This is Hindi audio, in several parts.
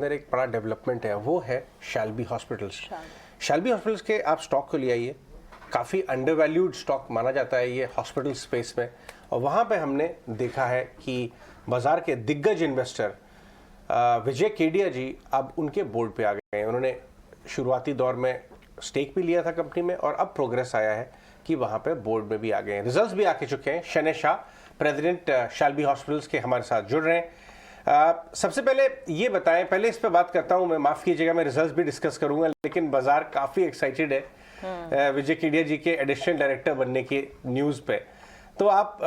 अंदर एक बड़ा डेवलपमेंट है, वो है शैल्बी हॉस्पिटल्स। शैल्बी हॉस्पिटल्स के आप स्टॉक को ले आइए, काफ़ी अंडरवैल्यूड स्टॉक माना जाता है ये हॉस्पिटल स्पेस में, और वहाँ पे हमने देखा है कि बाज़ार के दिग्गज इन्वेस्टर विजय केडिया जी अब उनके बोर्ड पे आ गए हैं। उन्होंने शुरुआती दौर में स्टेक भी लिया था कंपनी में, और अब प्रोग्रेस आया है कि वहाँ पे बोर्ड में भी आ गए हैं, रिजल्ट्स भी आके चुके हैं। शनै शाह, प्रेसिडेंट शैल्बी हॉस्पिटल्स के, हमारे साथ जुड़ रहे हैं। सबसे पहले ये बताएं, पहले इस पे बात करता हूं मैं, माफ कीजिएगा, मैं रिजल्ट्स भी डिस्कस करूंगा, लेकिन बाजार काफी एक्साइटेड है विजय केडिया जी के एडिशनल डायरेक्टर बनने की न्यूज पे। तो आप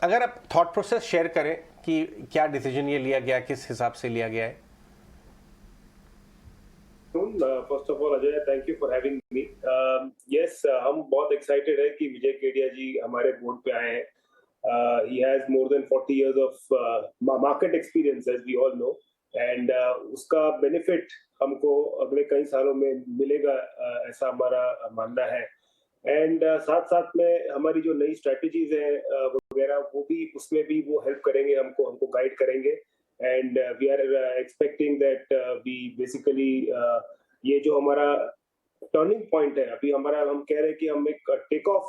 अगर आप थॉट प्रोसेस शेयर करें कि क्या डिसीजन ये लिया गया, किस हिसाब से लिया गया है। First of all Ajay, thank you for having me. Yes, हम बहुत एक्साइटेड है कि विजय केडिया जी हमारे बोर्ड पे आए हैं। He has more than 40 years of market experience, as we all know, and उसका benefit हमको अगले कई सालों में मिलेगा, ऐसा हमारा मानना है। एंड साथ साथ में हमारी जो नई स्ट्रेटजीज है वगैरह, वो भी उसमें भी वो हेल्प करेंगे, हमको गाइड करेंगे। And we are expecting that we basically ये जो हमारा टर्निंग पॉइंट है अभी हमारा, हम कह रहे हैं कि हम एक टेक ऑफ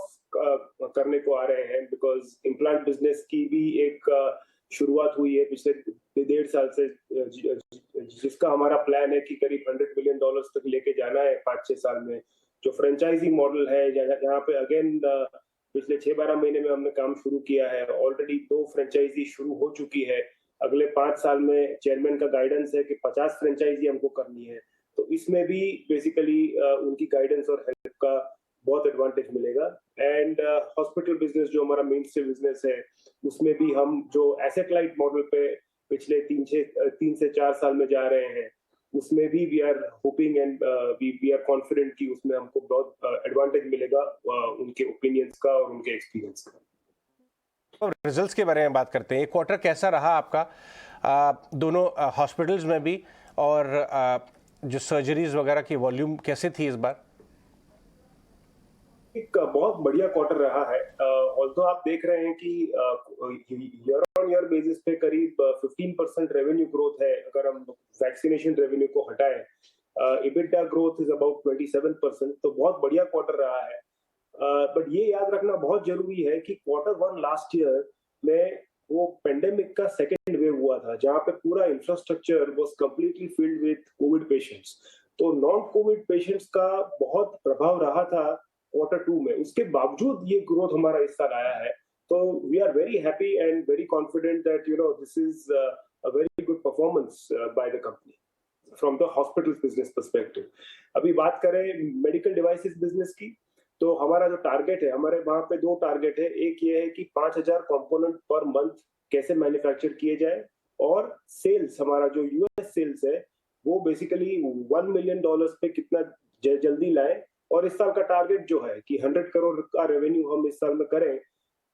करने को आ रहे हैं, बिकॉज इम्प्लांट बिजनेस की भी एक शुरुआत हुई है पिछले 1.5 साल से, जिसका हमारा प्लान है कि करीब $100 मिलियन तक लेके जाना है 5-6 साल में। जो फ्रेंचाइजी मॉडल है, जहाँ पे अगेन पिछले 6-12 महीने में हमने काम शुरू किया है, ऑलरेडी 2 फ्रेंचाइजी शुरू हो चुकी है। अगले 5 साल में चेयरमैन का गाइडेंस है कि 50 फ्रेंचाइजी हमको करनी है। तो इसमें भी बेसिकली उनकी गाइडेंस और हेल्प का बहुत एडवांटेज मिलेगा। एंड हॉस्पिटल बिजनेस जो हमारा मेन स्ट्रीम बिजनेस है, उसमें भी हम जो एसेट लाइट मॉडल पे पिछले 3 से 4 साल में जा रहे हैं, उसमें भी we are hoping and we are confident कि उसमें हमको बहुत एडवांटेज मिलेगा उनके ओपिनियंस का और उनके एक्सपीरियंस का। तो रिजल्ट्स के बारे में बात करते हैं। ये क्वार्टर कैसा रहा आपका दोनों हॉस्पिटल्स में भी, और जो सर्जरीज वगैरह की वॉल्यूम कैसे थी इस बार? एक बहुत बढ़िया क्वार्टर रहा है। ऑल्दो आप देख रहे हैं कि ईयर ऑन ईयर बेसिस पे करीब 15% रेवेन्यू ग्रोथ है, अगर हम वैक्सीनेशन रेवेन्यू को हटाएं। EBITDA ग्रोथ इज अबाउट 27%, तो बहुत बढ़िया क्वार्टर रहा है। बट ये याद रखना बहुत जरूरी है कि Q1 लास्ट ईयर में वो पेंडेमिक का सेकेंड वेव हुआ था, जहां पे पूरा infrastructure was completely filled with Covid patients. तो नॉन कोविड पेशेंट्स का बहुत प्रभाव रहा था Q2 में। उसके बावजूद ये ग्रोथ हमारा इस साल आया है। तो we are very happy and very confident that this is a very good performance by the company from the hospital business perspective. अभी बात करें मेडिकल डिवाइसेस बिजनेस की, तो हमारा जो टारगेट है, हमारे वहां पे 2 टारगेट है। एक ये है कि 5000 कंपोनेंट पर मंथ कैसे मैन्युफैक्चर किए जाए, और सेल्स, हमारा जो यूएस सेल्स है वो बेसिकली $1 मिलियन पे कितना जल्दी लाए। और इस साल का टारगेट जो है कि 100 करोड़ का रेवेन्यू हम इस साल में करें।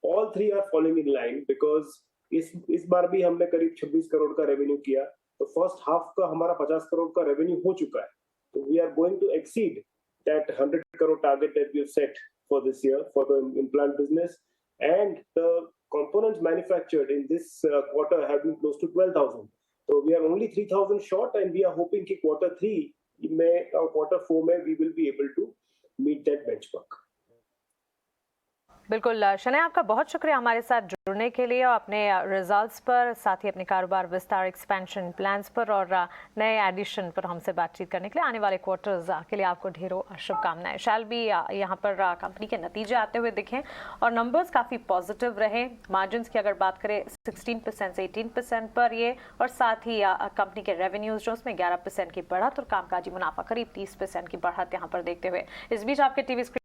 All 3 are following in line, because इस बार भी हमने करीब 26 करोड़ का रेवेन्यू किया। तो फर्स्ट हाफ का हमारा 50 करोड़ का रेवेन्यू हो चुका है। तो we are going to exceed that 100 crore target that we have set for this year for the implant business, and the components manufactured in this quarter have been close to 12,000. So we are only 3,000 short, and we are hoping कि Q3 में और Q4 में we will be able to meet that benchmark. बिल्कुल शनै, आपका बहुत शुक्रिया हमारे साथ जुड़ने के लिए, और अपने रिजल्ट्स पर, साथ ही अपने कारोबार विस्तार, एक्सपेंशन प्लान्स पर और नए एडिशन पर हमसे बातचीत करने के लिए। आने वाले क्वार्टर्स के लिए आपको ढेरों शुभकामनाएं। शैल्बी यहाँ पर कंपनी के नतीजे आते हुए दिखें और नंबर्स काफ़ी पॉजिटिव रहे। मार्जिन्स की अगर बात करें 16% से 18% पर ये, और साथ ही कंपनी के रेवेन्यूज जो उसमें 11% की बढ़त, और कामकाजी मुनाफा करीब 30% की बढ़त यहाँ पर देखते हुए। इस बीच आपके टीवी स्क्रीन